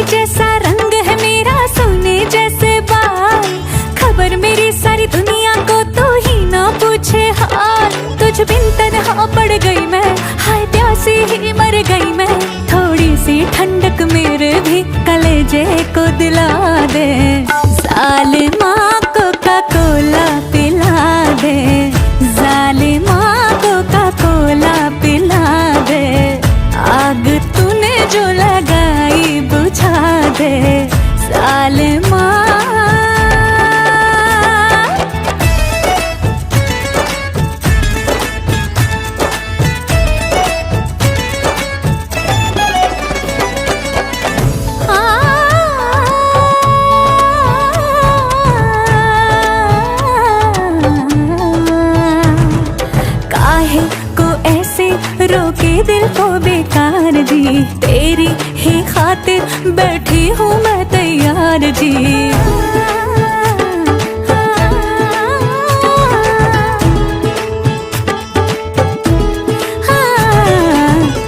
जैसा रंग है मेरा, सोने जैसे बाल, खबर मेरी सारी दुनिया को तो ही ना पूछे हाल। तुझ बिन तन्हा पड़ गई मैं, हाय प्यासी ही मर गई मैं। थोड़ी सी ठंडक मेरे भी कलेजे को दिला दे, जालिमा कोका कोला पिला दे, जालिमा कोका कोला पिला दे। आग तूने जो लगाई बुझा दे, जालिमा। काहे को ऐसे रोके दिल को बेकार जी, तेरी ही खातिर बैठी हूँ मैं तैयार जी।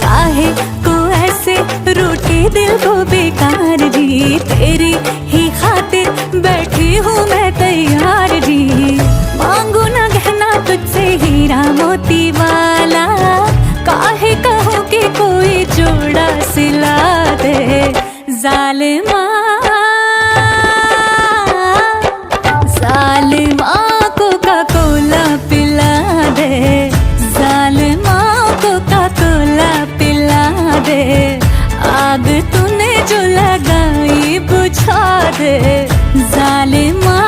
काहे को ऐसे रोके दिल को बेकार जी, तेरी ही खातिर बैठी हूँ मैं तैयार जी। मांगू ना गहना तुझसे हीरा मोती वाला, काहे कहूँ कि कोई जोड़ा सिला दे, जालिमा। जालिमा कोका कोला पिला दे, जालिमा कोका कोला पिला दे। आग तूने जो लगाई बुझा दे, जालिमा।